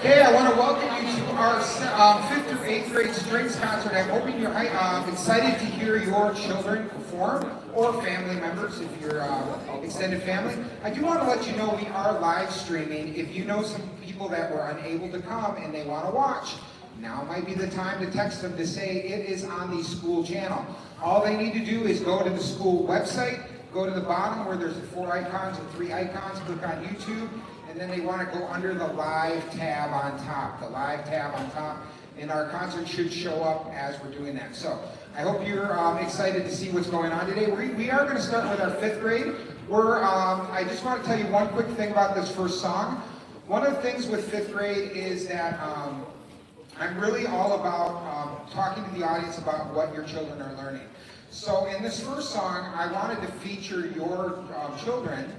Hey, I want to welcome you to our 5th through 8th grade strings concert. I'm hoping you're excited to hear your children perform, or family members if you're extended family. I do want to let you know we are live streaming. If you know some people that were unable to come and they want to watch, now might be the time to text them to say it is on the school channel. All they need to do is go to the school website, go to the bottom where there's 4 icons or 3 icons, click on YouTube, and then they want to go under the live tab on top, and our concert should show up as we're doing that. So I hope you're excited to see what's going on today. We are going to start with our 5th grade. I just want to tell you one quick thing about this first song. One of the things with 5th grade is that I'm really all about talking to the audience about what your children are learning. So in this first song, I wanted to feature your children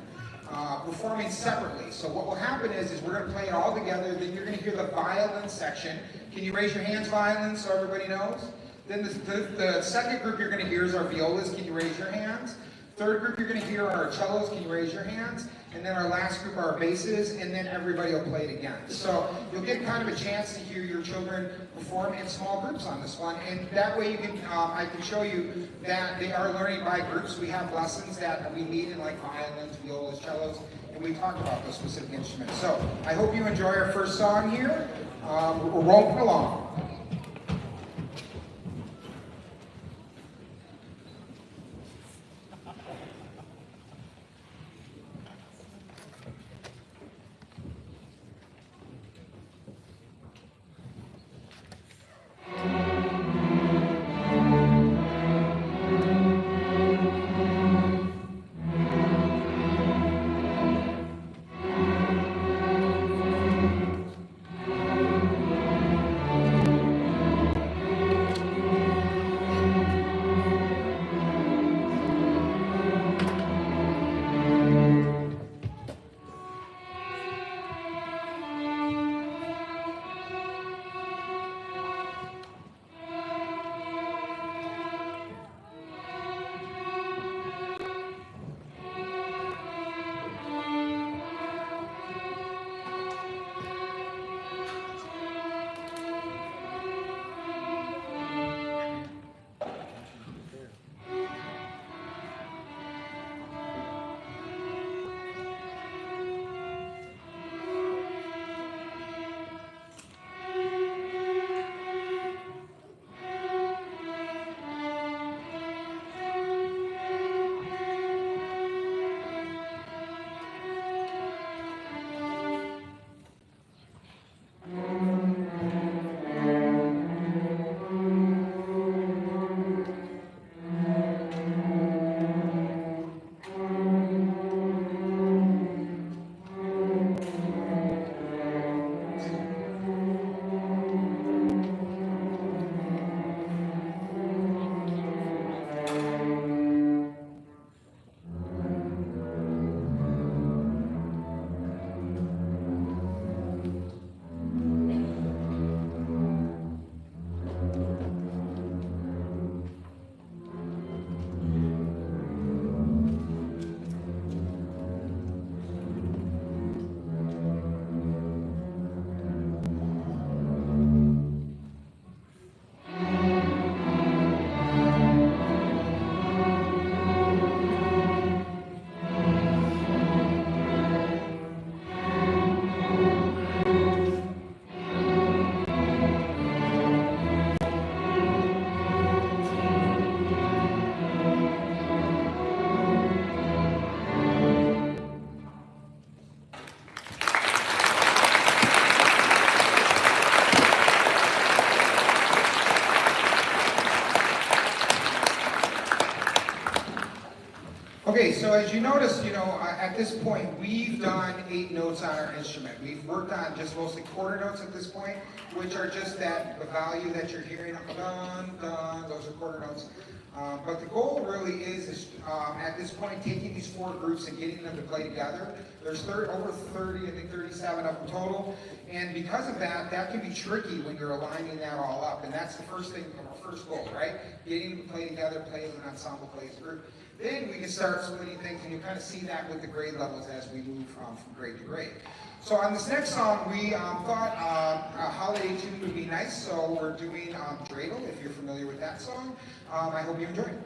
performing separately. So what will happen is we're going to play it all together, then you're going to hear the violin section. Can you raise your hands, violin, so everybody knows? Then the second group you're going to hear is our violas. Can you raise your hands? Third group you're going to hear are our cellos. Can you raise your hands? And then our last group are our basses, and then everybody will play it again. So you'll get kind of a chance to hear your children perform in small groups on this one, and that way you can, I can show you that they are learning by groups. We have lessons that we meet in like violins, violas, cellos, and we talk about those specific instruments. So I hope you enjoy our first song here. We're rolling along. Okay, so as you notice, at this point, we've done 8 notes on our instrument. We've worked on just mostly quarter notes at this point, which are just the value that you're hearing, dun, dun, those are quarter notes. But the goal really is at this point, taking these 4 groups and getting them to play together. There's over 30, I think 37 of them total. And because of that, that can be tricky when you're aligning that all up. And that's the first thing, our first goal, right? Getting them to play together, play as an ensemble, play as a group. Then we can start splitting things, and you kind of see that with the grade levels as we move from grade to grade. So on this next song, we thought a holiday tune would be nice, so we're doing Dreidel, if you're familiar with that song. I hope you enjoy it.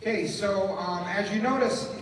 Okay, so as you notice,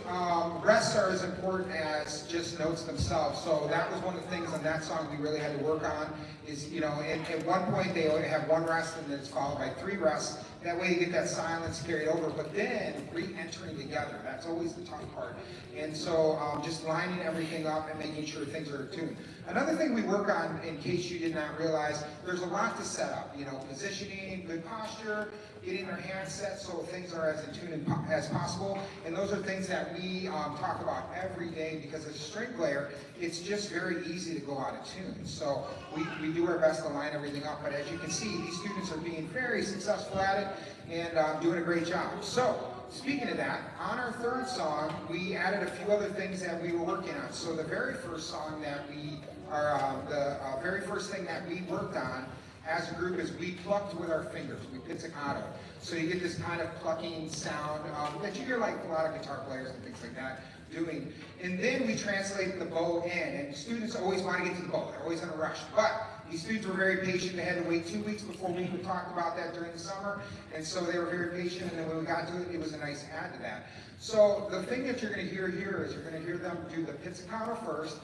rests are as important as just notes themselves. So that was one of the things on that song we really had to work on. Is at one point they only have 1 rest and then it's followed by 3 rests. That way you get that silence carried over. But then re-entering together, that's always the tough part. And so just lining everything up and making sure things are attuned. Another thing we work on, in case you did not realize, there's a lot to set up. Positioning, good posture, getting our hands set so things are as in tune as possible. And those are things that we talk about every day, because as a string player, it's just very easy to go out of tune. So we do our best to line everything up. But as you can see, these students are being very successful at it and doing a great job. So speaking of that, on our 3rd song, we added a few other things that we were working on. So the very first song that the very first thing that we worked on as a group is we plucked with our fingers, we pizzicato. So you get this kind of plucking sound that you hear like a lot of guitar players and things like that doing. And then we translate the bow in, and students always want to get to the bow, they're always in a rush. But these students were very patient. They had to wait 2 weeks before we even talked about that during the summer, and so they were very patient, and then when we got to it, it was a nice add to that. So the thing that you're going to hear here is you're going to hear them do the pizzicato first,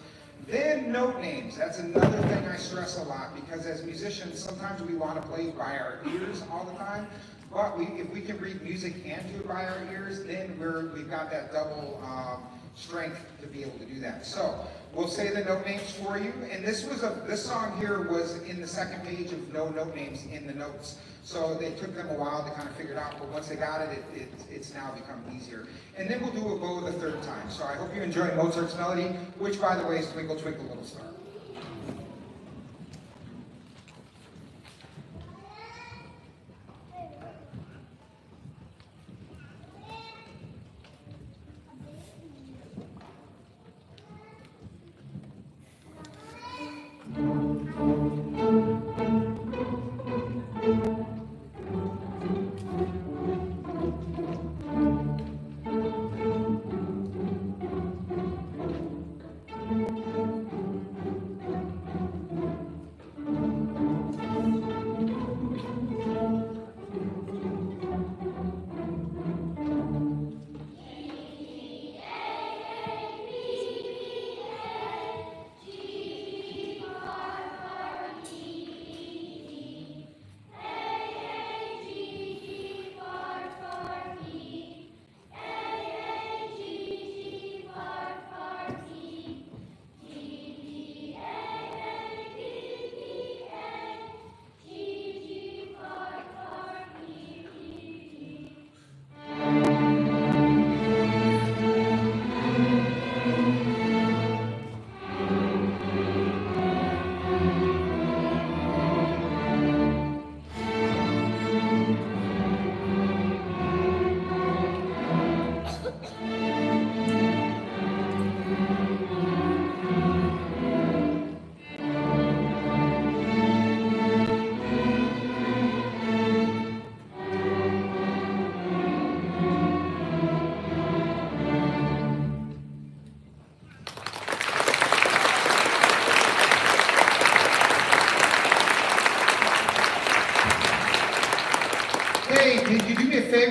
then note names. That's another thing I stress a lot, because as musicians, sometimes we want to play by our ears all the time. But if we can read music and do it by our ears, then we've got that double strength to be able to do that. So we'll say the note names for you. And this song here was in the 2nd page of no note names in the notes. So they took them a while to kind of figure it out, but once they got it, it's now become easier. And then we'll do a bow the 3rd time. So I hope you enjoy Mozart's Melody, which, by the way, is Twinkle, Twinkle, Little Star.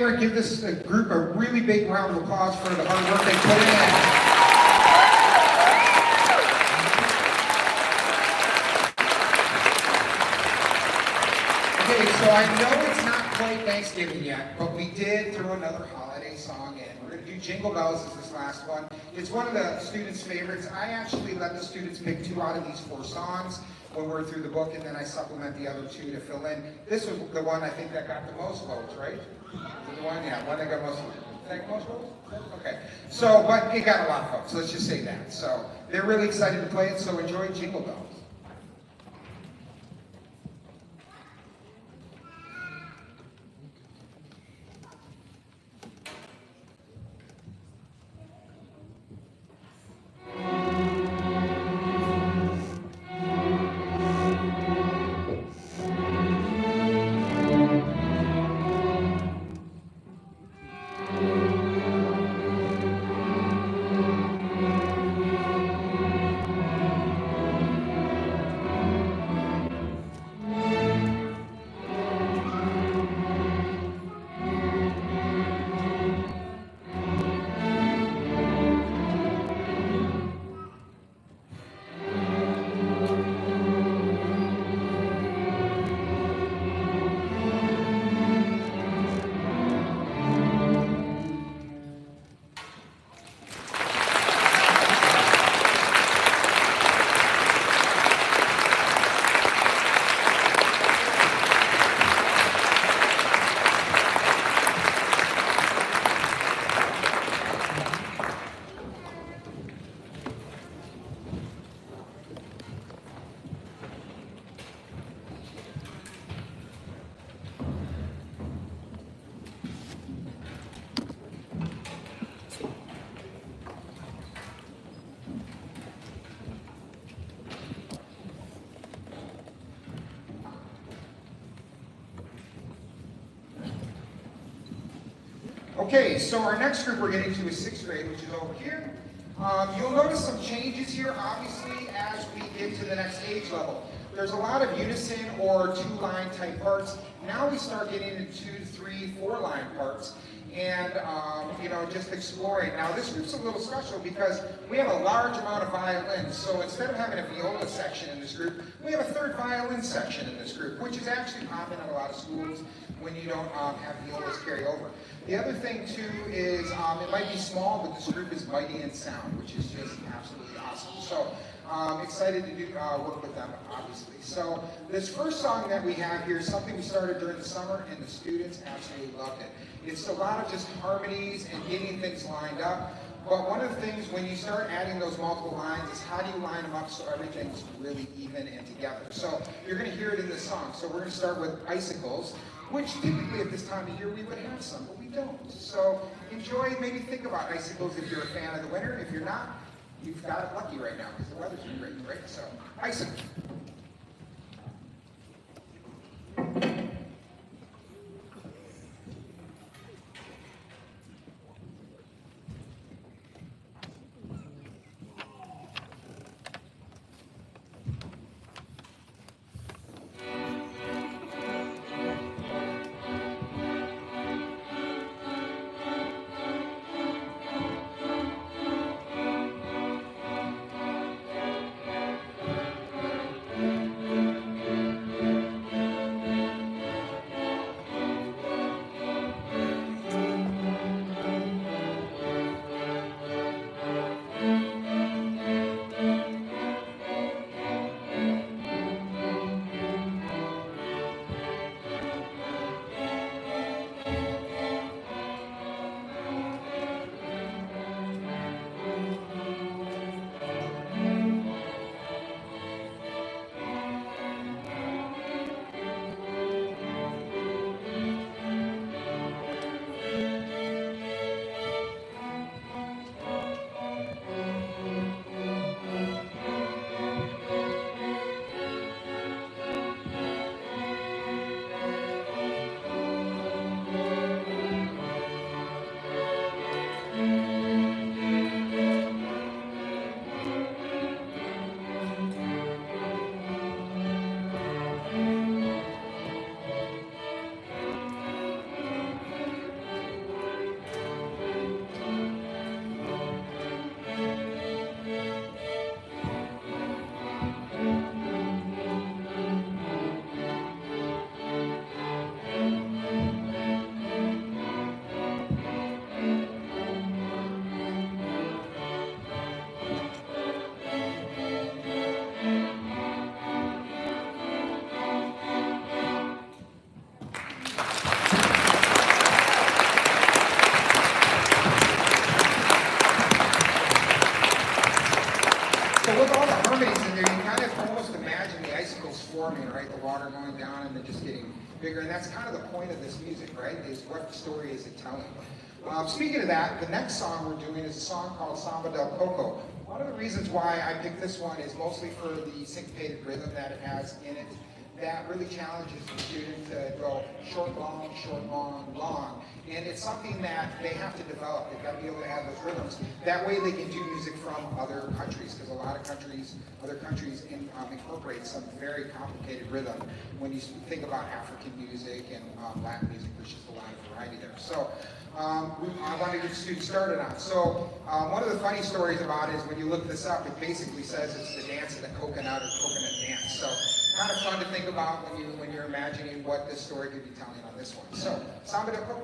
we're going to give this group a really big round of applause for the hard work they put in. Okay, so I know it's not quite Thanksgiving yet, but we did throw another holiday song in. We're going to do Jingle Bells as this last one. It's one of the students' favorites. I actually let the students pick 2 out of these 4 songs when we're through the book, and then I supplement the other 2 to fill in. This was the one I think that got the most votes, right? Was it the one? Yeah, one that got most votes. Did that get most votes? Okay. So, but it got a lot of votes, let's just say that. So, they're really excited to play it, so enjoy Jingle Bells. Okay, so our next group we're getting to is 6th grade, which is over here. You'll notice some changes here, obviously, as we get to the next age level. There's a lot of unison or 2-line type parts. Now we start getting into 2, 3, 4-line parts, and just exploring. Now this group's a little special because we have a large amount of violins. So instead of having a viola section in this group, we have a 3rd violin section in this group, which is actually common in a lot of schools when you don't have violas carry over. The other thing too is it might be small, but this group is mighty in sound, which is just absolutely awesome. So excited to do work with them, obviously. So this first song that we have here is something we started during the summer, and the students absolutely loved it. It's a lot of just harmonies and getting things lined up. But one of the things when you start adding those multiple lines is how do you line them up so everything's really even and together. So you're going to hear it in this song. So we're going to start with Icicles, which typically at this time of year we would have some, but we don't. So enjoy, maybe think about icicles if you're a fan of the winter. If you're not, you've got it lucky right now because the weather's been great, right? So, icicles. is forming, right? The water going down and then just getting bigger. And that's kind of the point of this music, right? Is what story is it telling? Speaking of that, the next song we're doing is a song called Samba del Coco. One of the reasons why I picked this one is mostly for the syncopated rhythm that it has in it. That really challenges the student to go short, long, long. And it's something that they have to develop. They've got to be able to have those rhythms. That way they can do music from other countries, because a lot of countries, other countries incorporate some very complicated rhythm. When you think about African music and Latin music, there's just a lot of variety there. So I wanted to get the students started on. So one of the funny stories about it is when you look this up, it basically says it's the dance of the coconut or coconut dance. So kind of fun to think about when you're imagining what this story could be telling on this one. So, Samba del Coco.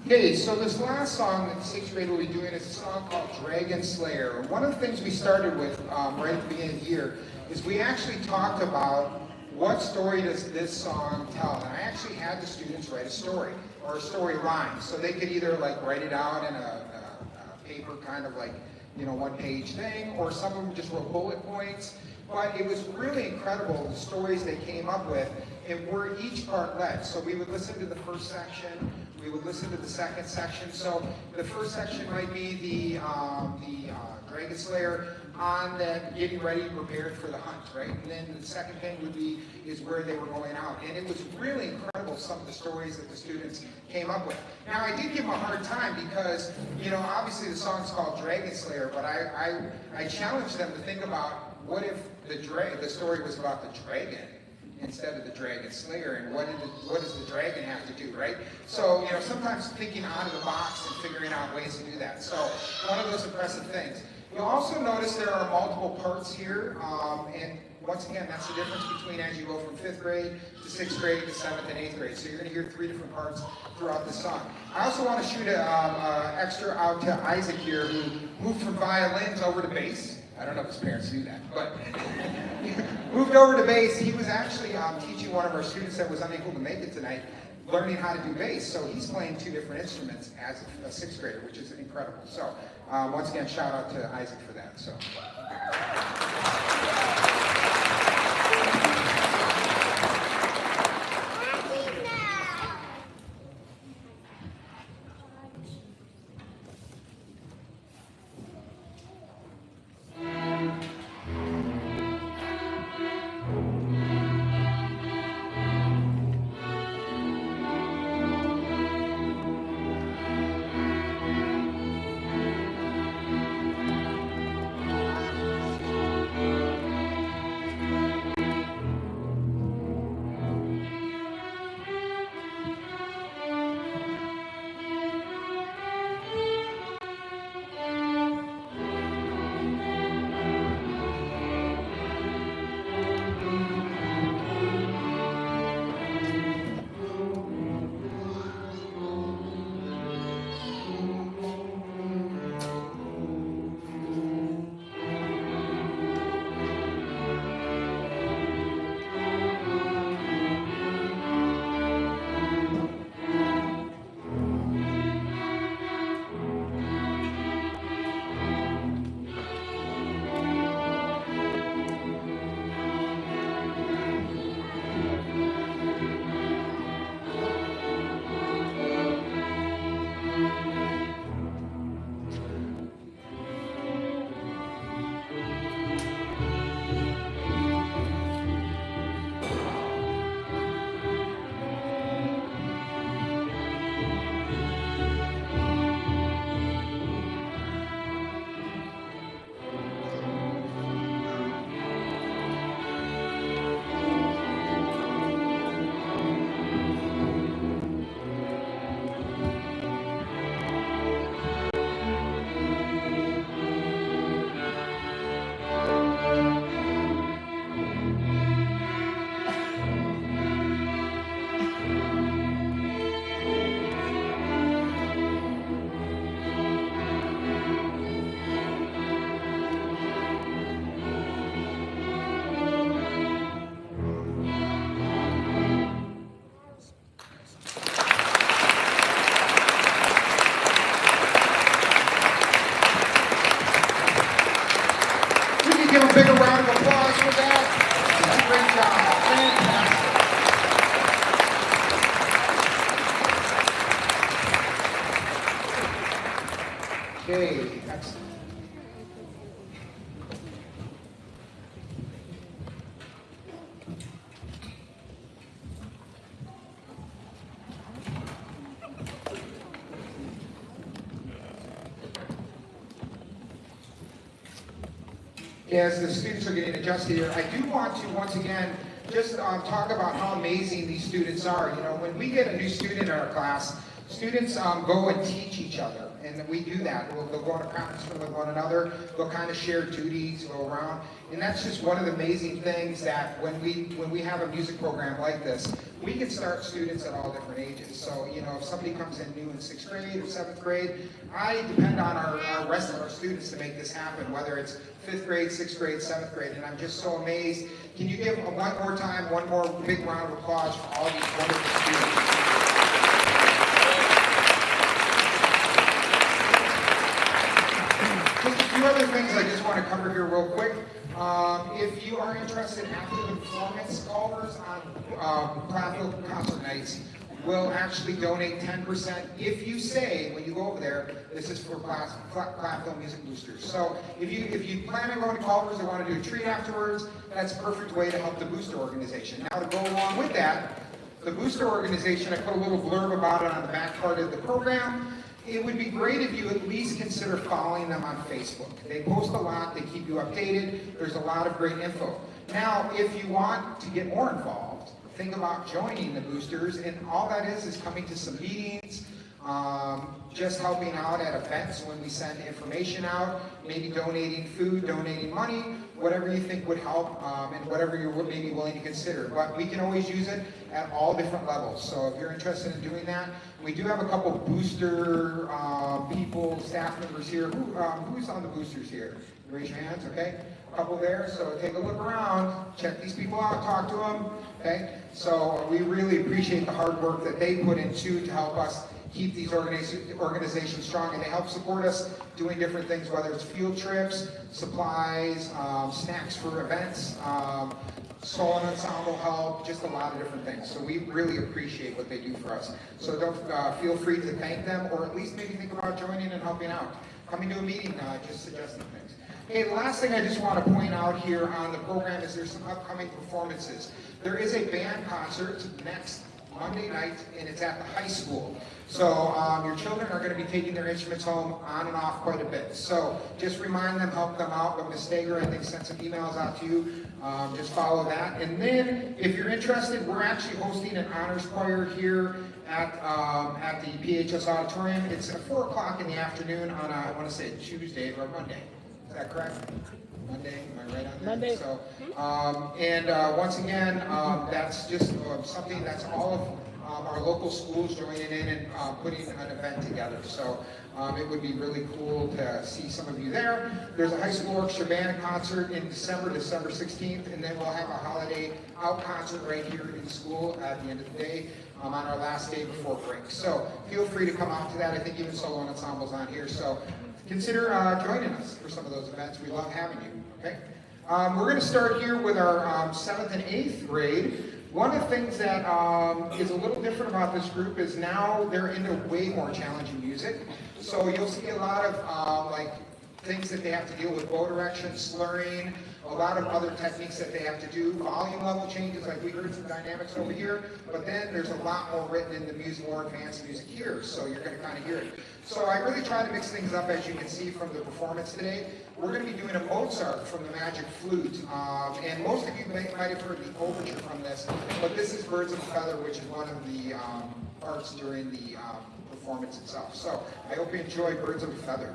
Okay, so this last song that the sixth grade will be doing is a song called Dragon Slayer. And one of the things we started with right at the beginning of the year is we actually talked about what story does this song tell. And I actually had the students write a story or a story rhyme. So they could either like write it out in a paper kind of like, you know, one-page thing, or some of them just wrote bullet points. But it was really incredible, the stories they came up with, and were each part led. So we would listen to the first section, we would listen to the second section. So the first section might be the Dragon Slayer. on them getting ready, prepared for the hunt, right? And then the second thing would be is where they were going out. And it was really incredible, some of the stories that the students came up with. Now, I did give them a hard time because, obviously the song's called Dragon Slayer, but I challenged them to think about what if the story was about the dragon instead of the dragon slayer, and what does the dragon have to do, right? So, sometimes thinking out of the box and figuring out ways to do that. So, one of those impressive things. You'll also notice there are multiple parts here, and once again, that's the difference between as you go from 5th grade to 6th grade to 7th and 8th grade. So you're going to hear 3 different parts throughout the song. I also want to shoot an extra out to Isaac here, who moved from violins over to bass. I don't know if his parents knew that, but moved over to bass. He was actually teaching one of our students that was unable to make it tonight, learning how to do bass. So he's playing 2 different instruments as a 6th grader, which is incredible. So once again, shout out to Isaac for that. So. Give a bigger round of applause for that. Great job. Fantastic. Okay, excellent. As the students are getting adjusted here, I do want to once again just talk about how amazing these students are. When we get a new student in our class, students go and teach each other, and we do that. They'll go on a practice room with one another. They'll kind of share duties, go around, and that's just one of the amazing things that when we have a music program like this, we can start students at all different ages. So if somebody comes in new in 6th grade or 7th grade, I depend on our rest of our students to make this happen, whether it's 5th grade, 6th grade, 7th grade, and I'm just so amazed. Can you give one more time, one more big round of applause for all these wonderful students? Just a few other things I just want to cover here real quick. If you are interested after the performance, call us on Platteville concert nights. will actually donate 10% if you say, when you go over there, this is for Platteville Music Boosters. So if you plan on going to Culver's and want to do a treat afterwards, that's a perfect way to help the booster organization. Now to go along with that, the booster organization, I put a little blurb about it on the back part of the program. It would be great if you at least consider following them on Facebook. They post a lot, they keep you updated, there's a lot of great info. Now, if you want to get more involved, think about joining the boosters, and all that is coming to some meetings, just helping out at events when we send information out, maybe donating food, donating money, whatever you think would help, and whatever you're maybe willing to consider. But we can always use it at all different levels. So if you're interested in doing that, we do have a couple booster people, staff members here. Who's on the boosters here? Raise your hands, okay? A couple there, so take a look around, check these people out, talk to them, okay? So we really appreciate the hard work that they put into to help us keep these organizations strong, and they help support us doing different things, whether it's field trips, supplies, snacks for events, solo and ensemble help, just a lot of different things. So we really appreciate what they do for us. So don't feel free to thank them, or at least maybe think about joining and helping out. Coming to a meeting, just suggesting things. Okay, the last thing I just want to point out here on the program is there's some upcoming performances. There is a band concert next Monday night, and it's at the high school. So your children are going to be taking their instruments home on and off quite a bit. So just remind them, help them out. But Ms. Stager, I think, sent some emails out to you. Just follow that. And then, if you're interested, we're actually hosting an honors choir here at the PHS Auditorium. It's at 4 o'clock in the afternoon on, I want to say, Tuesday or Monday. Is that correct? Monday, am I right on that? Monday. So, once again, that's just something that's all of our local schools joining in and putting an event together. So it would be really cool to see some of you there. There's a high school orchestra band concert in December 16th, and then we'll have a holiday out concert right here in school at the end of the day on our last day before break. So feel free to come out to that. I think even solo ensembles on here. So consider joining us for some of those events. We love having you. Okay. We're going to start here with our 7th and 8th grade. One of the things that is a little different about this group is now they're into way more challenging music. So you'll see a lot of like things that they have to deal with, bow direction, slurring, a lot of other techniques that they have to do, volume level changes, like we heard some dynamics over here, but then there's a lot more written in the music, more advanced music here, so you're going to kind of hear it. So I really try to mix things up, as you can see from the performance today. We're going to be doing a Mozart from the Magic Flute, and most of you might have heard the overture from this, but this is Birds of a Feather, which is one of the parts during the performance itself. So I hope you enjoy Birds of a Feather.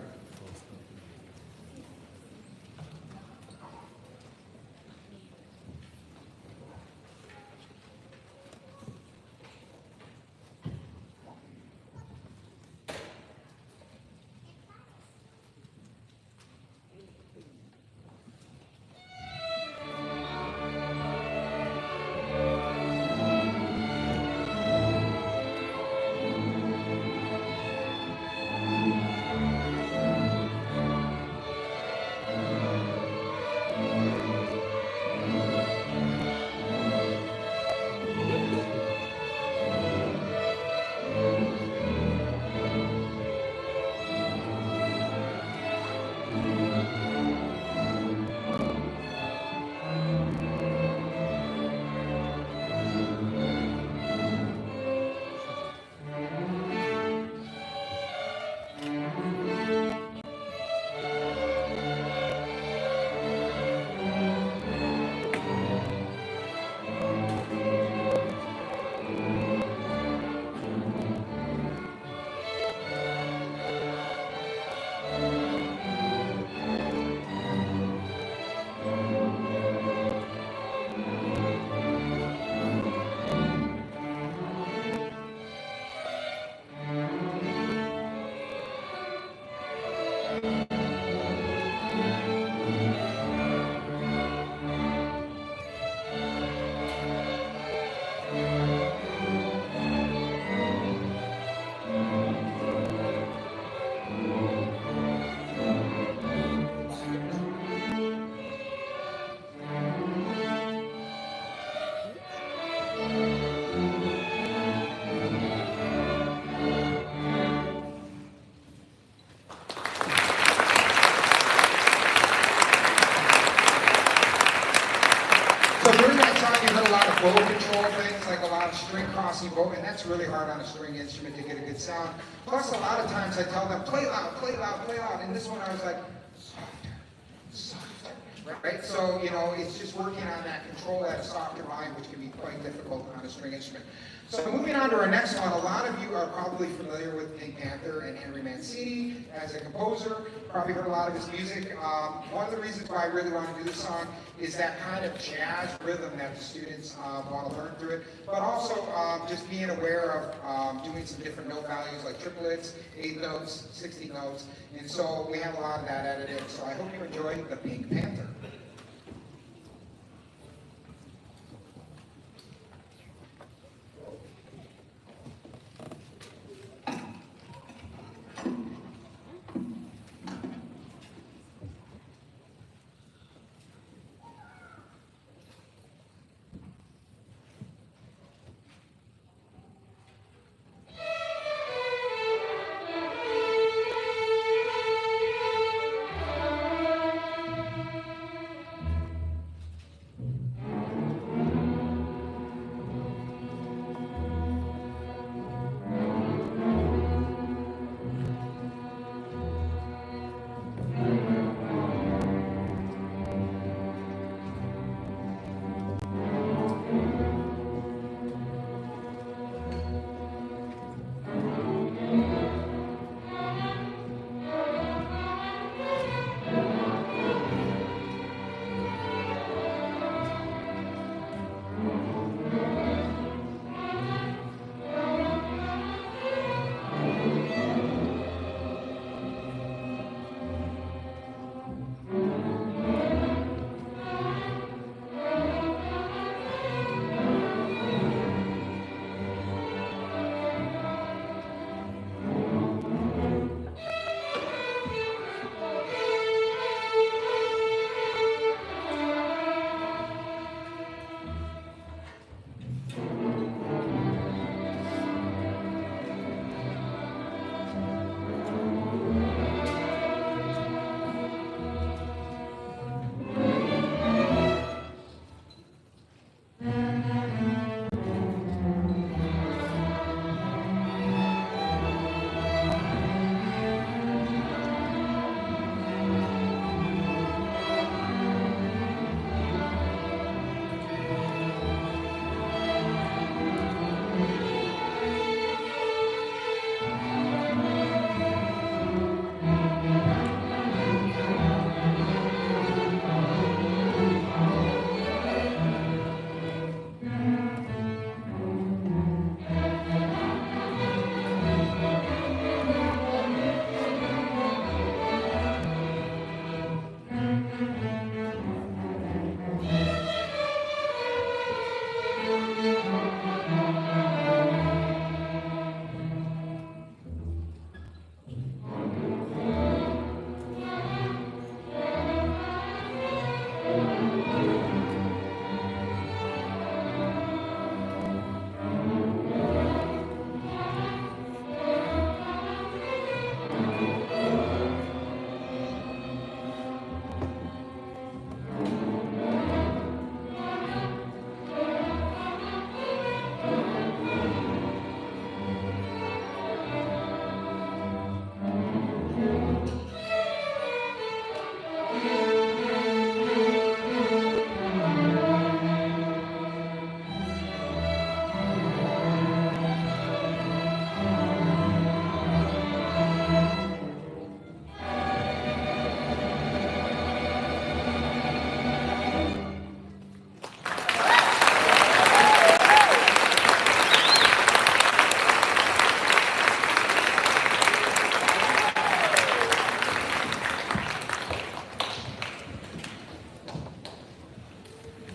So during that song, you heard a lot of bow control things, like a lot of string crossing bow, and that's really hard on a string instrument to get a good sound. Plus, a lot of times I tell them, play loud, play loud, play loud. And this one I was like, softer, softer, right? So, you know, it's just working on that control at a softer volume, which can be quite difficult on a string instrument. So moving on to our next one, a lot of you are probably familiar with Pink Panther and Henry Mancini as a composer, probably heard a lot of his music. One of the reasons why I really want to do this song is that kind of jazz rhythm that the students want to learn through it, but also just being aware of doing some different note values like triplets, 8 notes, 16 notes, and so we have a lot of that added in. So I hope you enjoy the Pink Panther.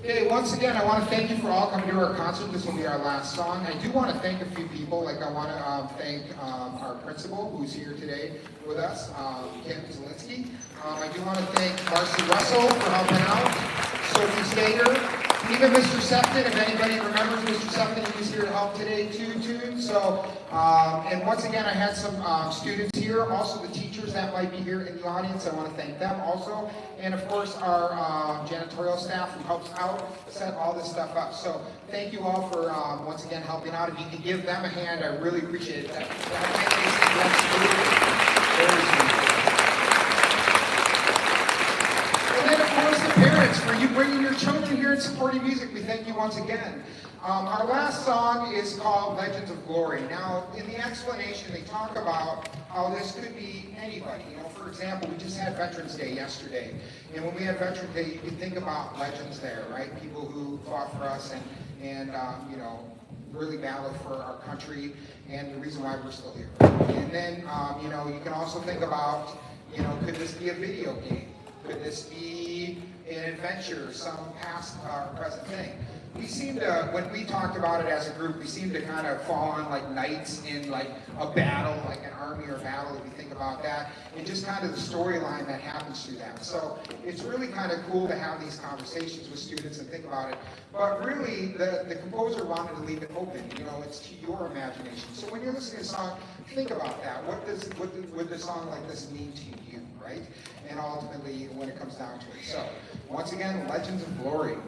Okay, once again, I want to thank you for all coming to our concert. This will be our last song. I do want to thank a few people. Like I want to thank our principal, who's here today with us, Kim Zielinski. I do want to thank Marcy Russell for helping out, Sophie Stager, Even Mr. Sefton, if anybody remembers Mr. Sefton, he was here to help today too. So, and once again, I had some students here, also the teachers that might be here in the audience. I want to thank them also. And of course, our janitorial staff who helps out set all this stuff up. So thank you all for, once again, helping out. If you can give them a hand, I really appreciate it. And then, of course, the parents, for you bringing your children here and supporting music, we thank you once again. Our last song is called Legends of Glory. Now, in the explanation, they talk about how this could be anybody. You know, for example, we just had Veterans Day yesterday. And when we had Veterans Day, you can think about legends there, right? People who fought for us and you know, really battled for our country and the reason why we're still here. And then, you know, you can also think about, you know, could this be a video game? Could this be an adventure, some past or present thing? We seem to, when we talked about it as a group, we seem to kind of fall on like knights in like a battle, like an army or battle, if you think about that, and just kind of the storyline that happens through that. So it's really kind of cool to have these conversations with students and think about it. But really, the composer wanted to leave it open. You know, it's to your imagination. So when you're listening to a song, think about that. What would a song like this mean to you, right? And ultimately, when it comes down to it. So once again, Legends of Glory.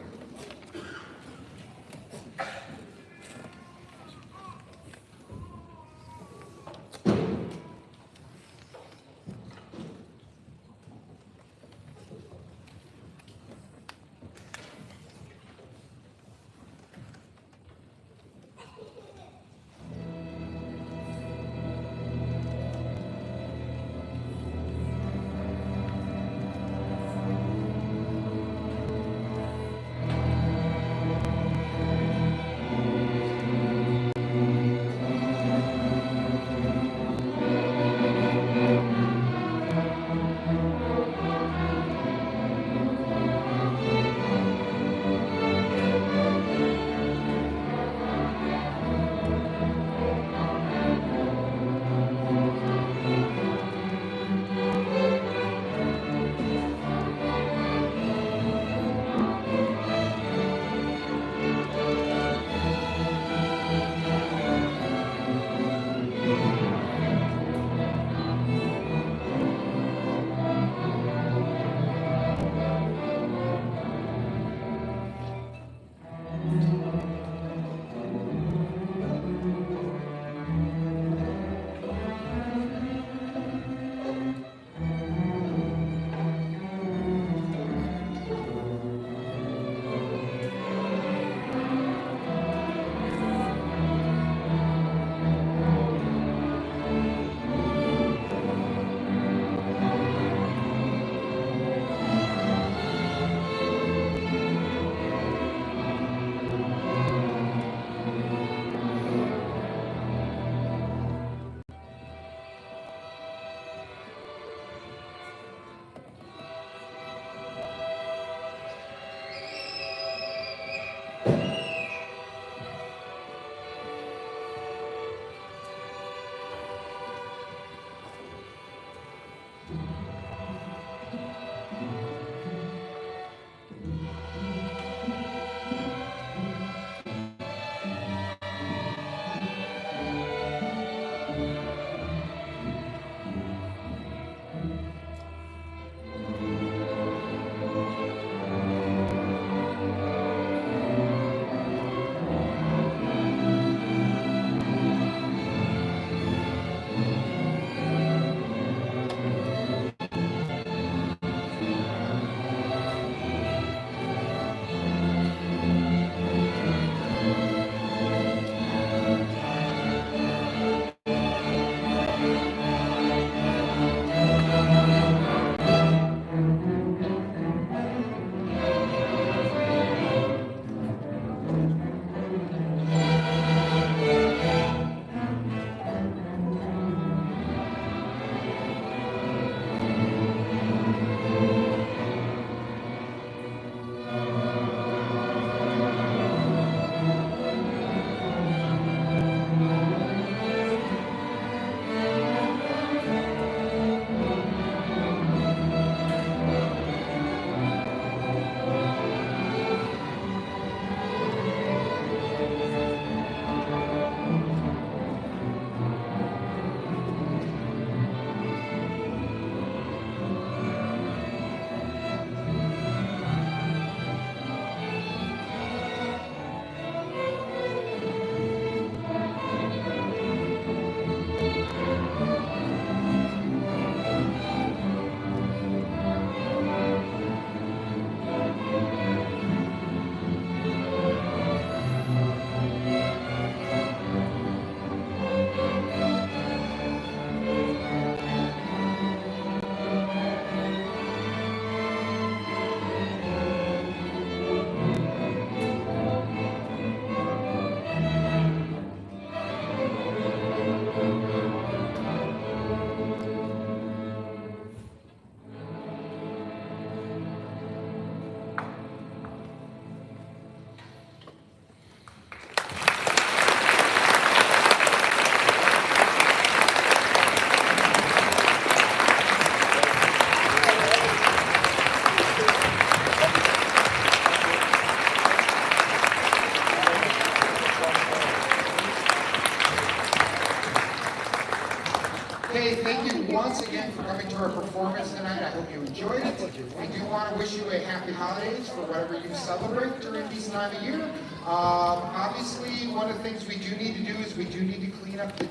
Okay, thank you once again for coming to our performance tonight. I hope you enjoyed it. We do want to wish you a happy holidays for whatever you celebrate during this time of year. Obviously, one of the things we do need to do is we do need to clean up the